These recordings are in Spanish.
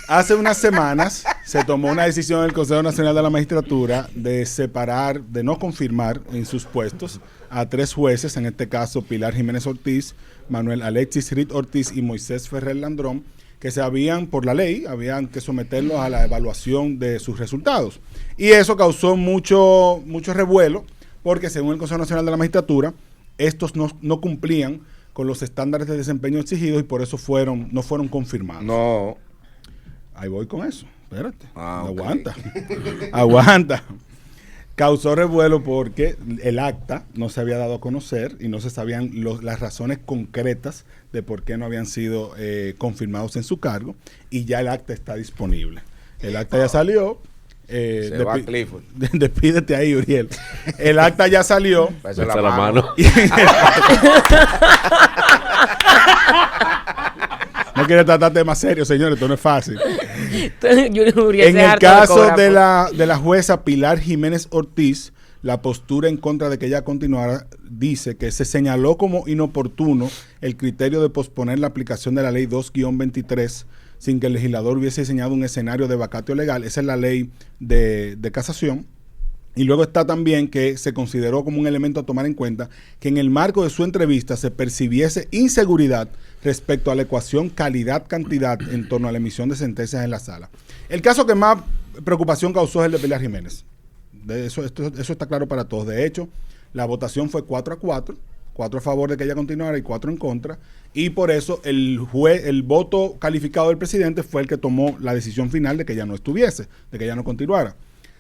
Hace unas semanas se tomó una decisión en el Consejo Nacional de la Magistratura de separar, de no confirmar en sus puestos a 3 jueces, en este caso Pilar Jiménez Ortiz, Manuel Alexis Ritt Ortiz y Moisés Ferrer Landrón, que se habían, por la ley, habían que someterlos a la evaluación de sus resultados. Y eso causó mucho revuelo, porque según el Consejo Nacional de la Magistratura, estos no cumplían con los estándares de desempeño exigidos y por eso no fueron confirmados. No. Ahí voy con eso. Espérate. Okay. Aguanta. Causó revuelo porque el acta no se había dado a conocer y no se sabían las razones concretas de por qué no habían sido confirmados en su cargo, y ya el acta está disponible. El acta ya salió. Se va Clifford. Despídete ahí, Uriel. El acta ya salió. Pasa la mano. No quiere tratarte más serio, señores, esto no es fácil. Uriel, En el caso de la jueza Pilar Jiménez Ortiz, la postura en contra de que ella continuara dice que se señaló como inoportuno el criterio de posponer la aplicación de la ley 2-23 sin que el legislador hubiese diseñado un escenario de vacatio legal. Esa es la ley de casación. Y luego está también que se consideró como un elemento a tomar en cuenta que en el marco de su entrevista se percibiese inseguridad respecto a la ecuación calidad-cantidad en torno a la emisión de sentencias en la sala. El caso que más preocupación causó es el de Pilar Jiménez. Eso está claro para todos. De hecho, la votación fue 4-4, 4 a favor de que ella continuara y 4 en contra, y por eso el voto calificado del presidente fue el que tomó la decisión final de que ella no estuviese, de que ella no continuara.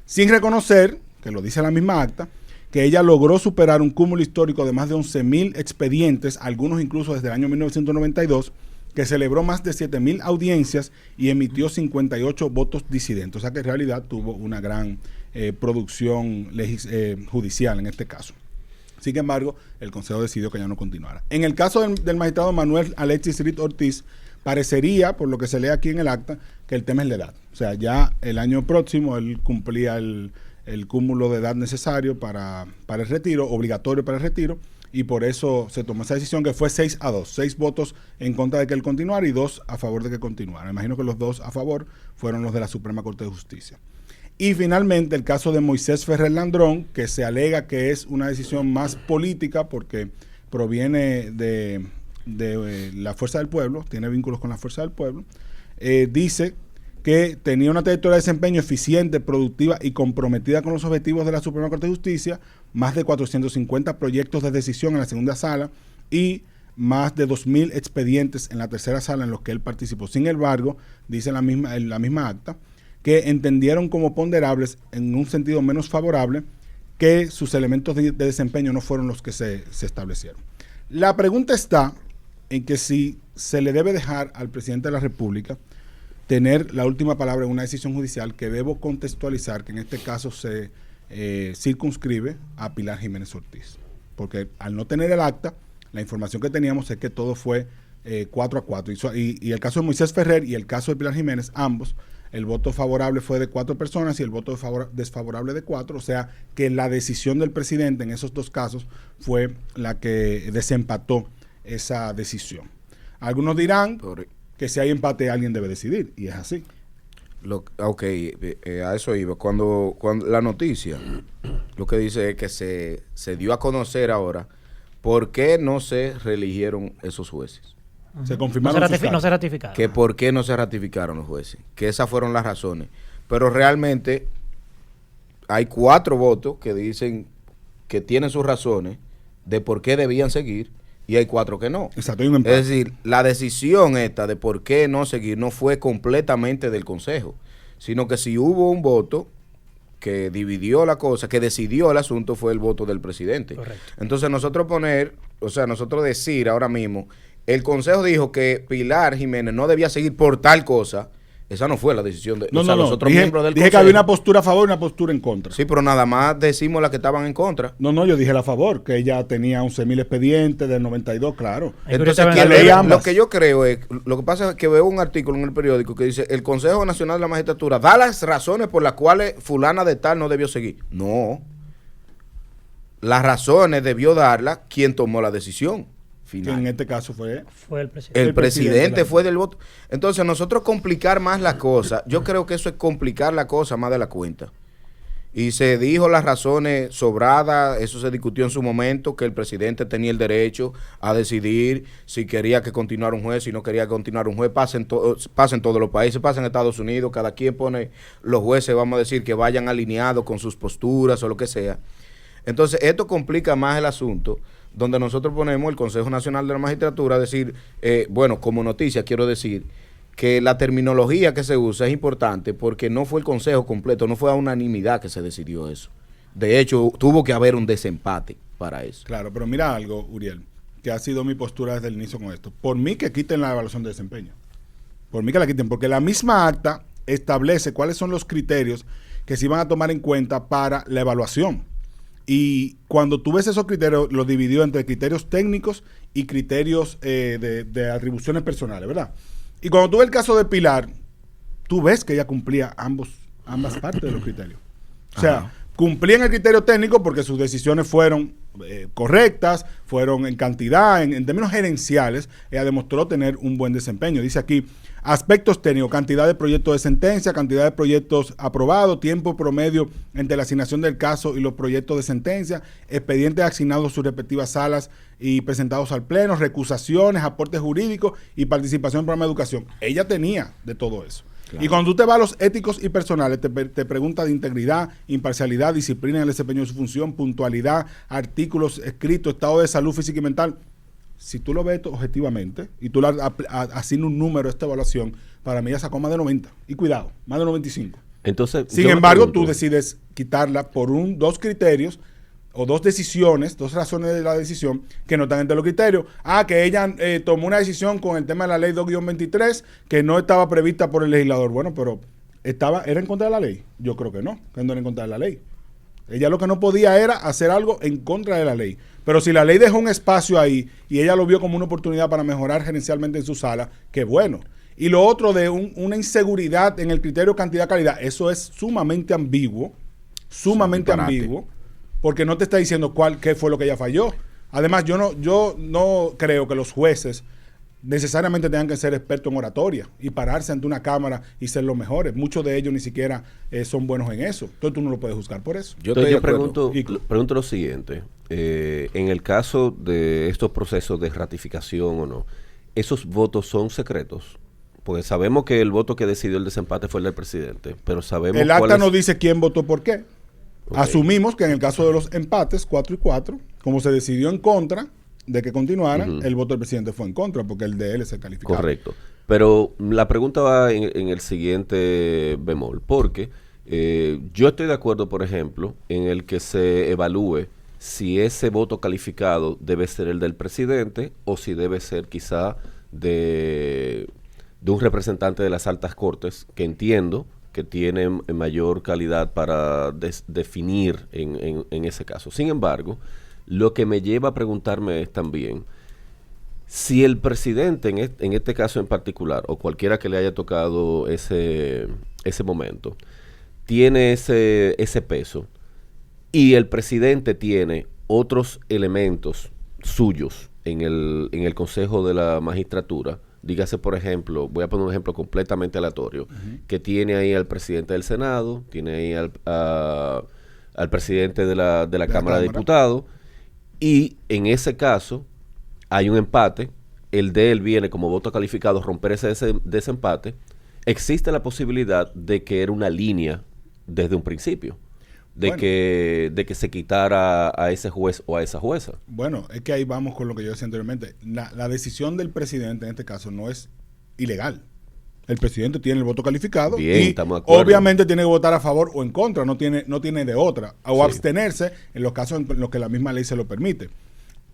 Sin reconocer, que lo dice la misma acta, que ella logró superar un cúmulo histórico de más de 11,000 expedientes, algunos incluso desde el año 1992, que celebró más de 7,000 audiencias y emitió 58 votos disidentes. O sea que en realidad tuvo una gran producción judicial en este caso. Sin embargo, el Consejo decidió que ya no continuara. En el caso del magistrado Manuel Alexis Ritt Ortiz, parecería, por lo que se lee aquí en el acta, que el tema es la edad. O sea, ya el año próximo él cumplía el cúmulo de edad necesario para el retiro, obligatorio para el retiro, y por eso se tomó esa decisión que fue 6-2, 6 votos en contra de que él continuara y 2 a favor de que continuara. Me imagino que los 2 a favor fueron los de la Suprema Corte de Justicia. Y finalmente el caso de Moisés Ferrer Landrón, que se alega que es una decisión más política porque proviene de la Fuerza del Pueblo, tiene vínculos con la Fuerza del Pueblo, dice que tenía una trayectoria de desempeño eficiente, productiva y comprometida con los objetivos de la Suprema Corte de Justicia, más de 450 proyectos de decisión en la segunda sala y más de 2,000 expedientes en la tercera sala en los que él participó. Sin embargo, dice la misma acta, que entendieron como ponderables en un sentido menos favorable que sus elementos de desempeño no fueron los que se establecieron. La pregunta está en que si se le debe dejar al presidente de la República tener la última palabra en una decisión judicial, que debo contextualizar que en este caso se circunscribe a Pilar Jiménez Ortiz. Porque al no tener el acta, la información que teníamos es que todo fue 4-4. Y el caso de Moisés Ferrer y el caso de Pilar Jiménez, ambos, el voto favorable fue de 4 personas y el voto desfavorable de 4. O sea que la decisión del presidente en esos 2 casos fue la que desempató esa decisión. Algunos dirán que si hay empate alguien debe decidir, y es así. A eso iba. Cuando la noticia lo que dice es que se dio a conocer ahora por qué no se reeligieron esos jueces. Se confirmaron no se ratificaron. Que por qué no se ratificaron los jueces. Que esas fueron las razones. Pero realmente hay 4 votos que dicen que tienen sus razones de por qué debían seguir, y hay 4 que no. Exacto, hay un empate. Es decir, la decisión esta de por qué no seguir no fue completamente del Consejo, sino que si hubo un voto que dividió la cosa, que decidió el asunto, fue el voto del presidente. Correcto. Entonces nosotros decir ahora mismo, el Consejo dijo que Pilar Jiménez no debía seguir por tal cosa. Esa no fue la decisión de los otros miembros del Consejo. Dije que había una postura a favor y una postura en contra. Sí, pero nada más decimos las que estaban en contra. No, yo dije la a favor, que ella tenía 11,000 expedientes del 92, claro. Entonces, lo que yo creo es, lo que pasa es que veo un artículo en el periódico que dice, el Consejo Nacional de la Magistratura da las razones por las cuales fulana de tal no debió seguir. No. Las razones debió darlas quien tomó la decisión. Que final. en este caso fue... Fue el presidente. El El presidente presidente la- fue del voto. Entonces, nosotros complicar más la cosa, yo creo que eso es complicar la cosa más de la cuenta. Y se dijo las razones sobradas, eso se discutió en su momento, que el presidente tenía el derecho a decidir si quería que continuara un juez, si no quería que continuara un juez. Pasa en todos los países, pasa en Estados Unidos, cada quien pone los jueces, vamos a decir, que vayan alineados con sus posturas o lo que sea. Entonces, esto complica más el asunto, donde nosotros ponemos el Consejo Nacional de la Magistratura a decir, bueno, como noticia quiero decir que la terminología que se usa es importante porque no fue el Consejo completo, no fue a unanimidad que se decidió eso. De hecho, tuvo que haber un desempate para eso. Claro, pero mira algo, Uriel, que ha sido mi postura desde el inicio con esto. Por mí que quiten la evaluación de desempeño. Por mí que la quiten, porque la misma acta establece cuáles son los criterios que se iban a tomar en cuenta para la evaluación. Y cuando tú ves esos criterios, los dividió entre criterios técnicos y criterios de atribuciones personales, ¿verdad? Y cuando tú ves el caso de Pilar, tú ves que ella cumplía ambas partes de los criterios. O sea, Ajá. cumplían el criterio técnico porque sus decisiones fueron correctas, fueron en cantidad, en términos gerenciales, ella demostró tener un buen desempeño. Dice aquí, aspectos técnicos, cantidad de proyectos de sentencia, cantidad de proyectos aprobados, tiempo promedio entre la asignación del caso y los proyectos de sentencia, expedientes asignados a sus respectivas salas y presentados al pleno, recusaciones, aportes jurídicos y participación en programa de educación. Ella tenía de todo eso. Claro. Y cuando tú te vas a los éticos y personales, te pregunta de integridad, imparcialidad, disciplina en el desempeño de su función, puntualidad, artículos escritos, estado de salud física y mental. Si tú lo ves objetivamente y tú le asignas un número a esta evaluación, para mí ya sacó más de 90. Y cuidado, más de 95. Entonces, Sin yo me embargo, pregunto, tú decides quitarla por dos criterios o dos decisiones, dos razones de la decisión que no están entre los criterios. Que ella tomó una decisión con el tema de la ley 2-23 que no estaba prevista por el legislador. Bueno, pero ¿era en contra de la ley? Yo creo que no era en contra de la ley. Ella lo que no podía era hacer algo en contra de la ley. Pero si la ley dejó un espacio ahí y ella lo vio como una oportunidad para mejorar gerencialmente en su sala, qué bueno. Y lo otro de una inseguridad en el criterio cantidad-calidad, eso es sumamente ambiguo, sumamente disparate. ambiguo, porque no te está diciendo qué fue lo que ella falló. Además, yo no creo que los jueces necesariamente tengan que ser expertos en oratoria y pararse ante una cámara y ser los mejores. Muchos de ellos ni siquiera son buenos en eso. Entonces tú no lo puedes juzgar por eso. Entonces, yo pregunto Y- pregunto lo siguiente. En el caso de estos procesos de ratificación o no, ¿esos votos son secretos? Porque sabemos que el voto que decidió el desempate fue el del presidente, pero sabemos El cuál acta es- no dice quién votó por qué. Ok. Asumimos que en el caso de los empates, 4-4, como se decidió en contra de que continuaran, el voto del presidente fue en contra, porque el de él es el calificado. Correcto. Pero la pregunta va en el siguiente bemol, porque yo estoy de acuerdo, por ejemplo, en el que se evalúe si ese voto calificado debe ser el del presidente o si debe ser quizá de un representante de las altas cortes, que entiendo que tienen mayor calidad para definir en ese caso. Sin embargo, lo que me lleva a preguntarme es también si el presidente, en este caso en particular, o cualquiera que le haya tocado ese momento, tiene ese peso, y el presidente tiene otros elementos suyos en el Consejo de la Magistratura, dígase, por ejemplo, voy a poner un ejemplo completamente aleatorio, que tiene ahí al presidente del Senado, tiene ahí al presidente de la Cámara de Diputados, y en ese caso hay un empate, el de él viene como voto calificado a romper ese desempate, existe la posibilidad de que era una línea desde un principio, de que se quitara a ese juez o a esa jueza. Bueno, es que ahí vamos con lo que yo decía anteriormente. La decisión del presidente en este caso no es ilegal. El presidente tiene el voto calificado Bien, y estamos de acuerdo. obviamente tiene que votar a favor o en contra, no tiene de otra, o Sí. abstenerse en los casos en los que la misma ley se lo permite.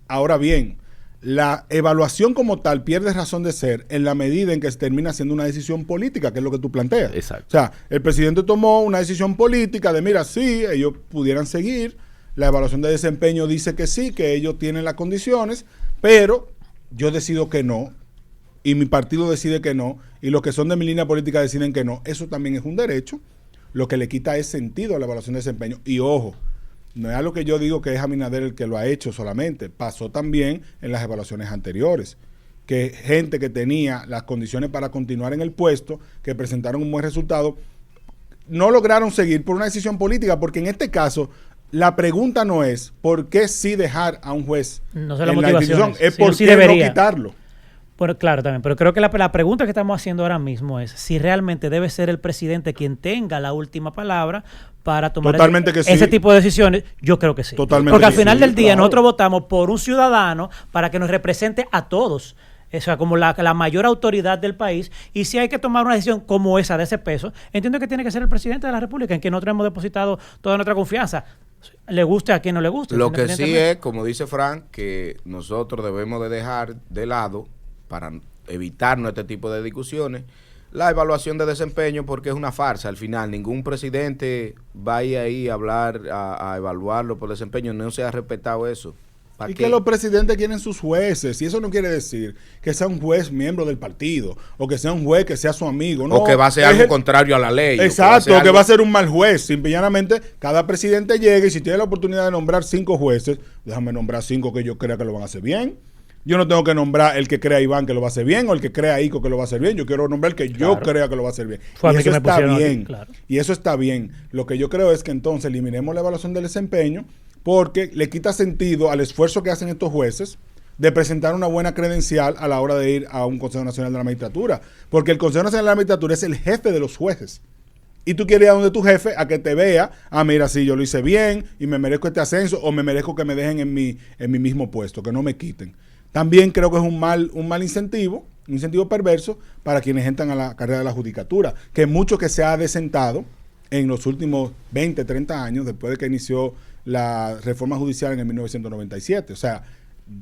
Ahora bien, la evaluación como tal pierde razón de ser en la medida en que se termina siendo una decisión política, que es lo que tú planteas. Exacto. O sea, el presidente tomó una decisión política de, mira, sí, ellos pudieran seguir, la evaluación de desempeño dice que sí, que ellos tienen las condiciones, pero yo decido que no, y mi partido decide que no, y los que son de mi línea política deciden que no. Eso también es un derecho, lo que le quita es sentido a la evaluación de desempeño. Y ojo, No es algo que yo digo que es Abinader el que lo ha hecho solamente. Pasó también en las evaluaciones anteriores, que gente que tenía las condiciones para continuar en el puesto, que presentaron un buen resultado, no lograron seguir por una decisión política, porque en este caso la pregunta no es por qué sí dejar a un juez No sé la en la motivación, institución, es sino por si qué debería. no quitarlo. Pero claro, también, pero creo que la pregunta que estamos haciendo ahora mismo es si realmente debe ser el presidente quien tenga la última palabra para tomar Totalmente que sí. ese tipo de decisiones. Yo creo que sí. Totalmente porque al que final sí, del día claro. nosotros votamos por un ciudadano para que nos represente a todos. O sea, como la mayor autoridad del país. Y si hay que tomar una decisión como esa, de ese peso, entiendo que tiene que ser el presidente de la República, en quien nosotros hemos depositado toda nuestra confianza. Le guste a quien no le guste. Lo que sí independientemente. es, como dice Frank, que nosotros debemos de dejar de lado, para evitarnos este tipo de discusiones, la evaluación de desempeño, porque es una farsa. Al final, ningún presidente va a ir ahí a hablar, a evaluarlo por desempeño. No se ha respetado eso. ¿Para Y qué? que los presidentes quieren sus jueces, y eso no quiere decir que sea un juez miembro del partido, o que sea un juez que sea su amigo, no. O que va a ser Es algo el- contrario a la ley. Exacto, que algo- va a ser un mal juez. Simplemente, cada presidente llega y si tiene la oportunidad de nombrar 5 jueces, déjame nombrar 5 que yo crea que lo van a hacer bien. Yo no tengo que nombrar el que crea Iván que lo va a hacer bien, o el que crea Ico que lo va a hacer bien. Yo quiero nombrar el que yo Claro. crea que lo va a hacer bien. Fue a Y mí eso que me está pusieron aquí, bien. claro. Y eso está bien. Lo que yo creo es que entonces eliminemos la evaluación del desempeño, porque le quita sentido al esfuerzo que hacen estos jueces de presentar una buena credencial a la hora de ir a un Consejo Nacional de la Magistratura. Porque el Consejo Nacional de la Magistratura es el jefe de los jueces. Y tú quieres ir a donde tu jefe a que te vea, mira, sí, yo lo hice bien y me merezco este ascenso, o me merezco que me dejen en mi mismo puesto, que no me quiten. También creo que es un mal incentivo, un incentivo perverso para quienes entran a la carrera de la judicatura, que mucho que se ha desentado en los últimos 20, 30 años, después de que inició la reforma judicial en el 1997. O sea,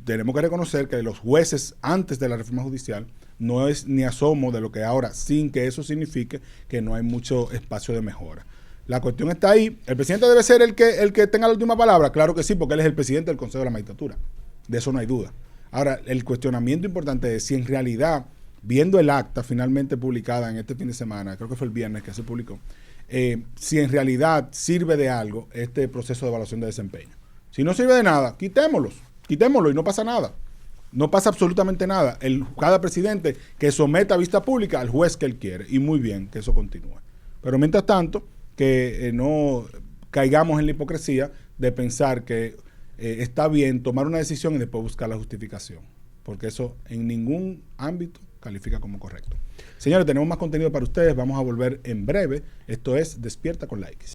tenemos que reconocer que los jueces antes de la reforma judicial no es ni asomo de lo que ahora, sin que eso signifique que no hay mucho espacio de mejora. La cuestión está ahí. ¿El presidente debe ser el que tenga la última palabra? Claro que sí, porque él es el presidente del Consejo de la Magistratura. De eso no hay duda. Ahora, el cuestionamiento importante es si en realidad, viendo el acta finalmente publicada en este fin de semana, creo que fue el viernes que se publicó, si en realidad sirve de algo este proceso de evaluación de desempeño. Si no sirve de nada, quitémoslo y no pasa nada. No pasa absolutamente nada. Cada presidente que someta a vista pública al juez que él quiere, y muy bien que eso continúe. Pero mientras tanto, que no caigamos en la hipocresía de pensar que está bien tomar una decisión y después buscar la justificación, porque eso en ningún ámbito califica como correcto. Señores, tenemos más contenido para ustedes, vamos a volver en breve. Esto es Despierta con Likes.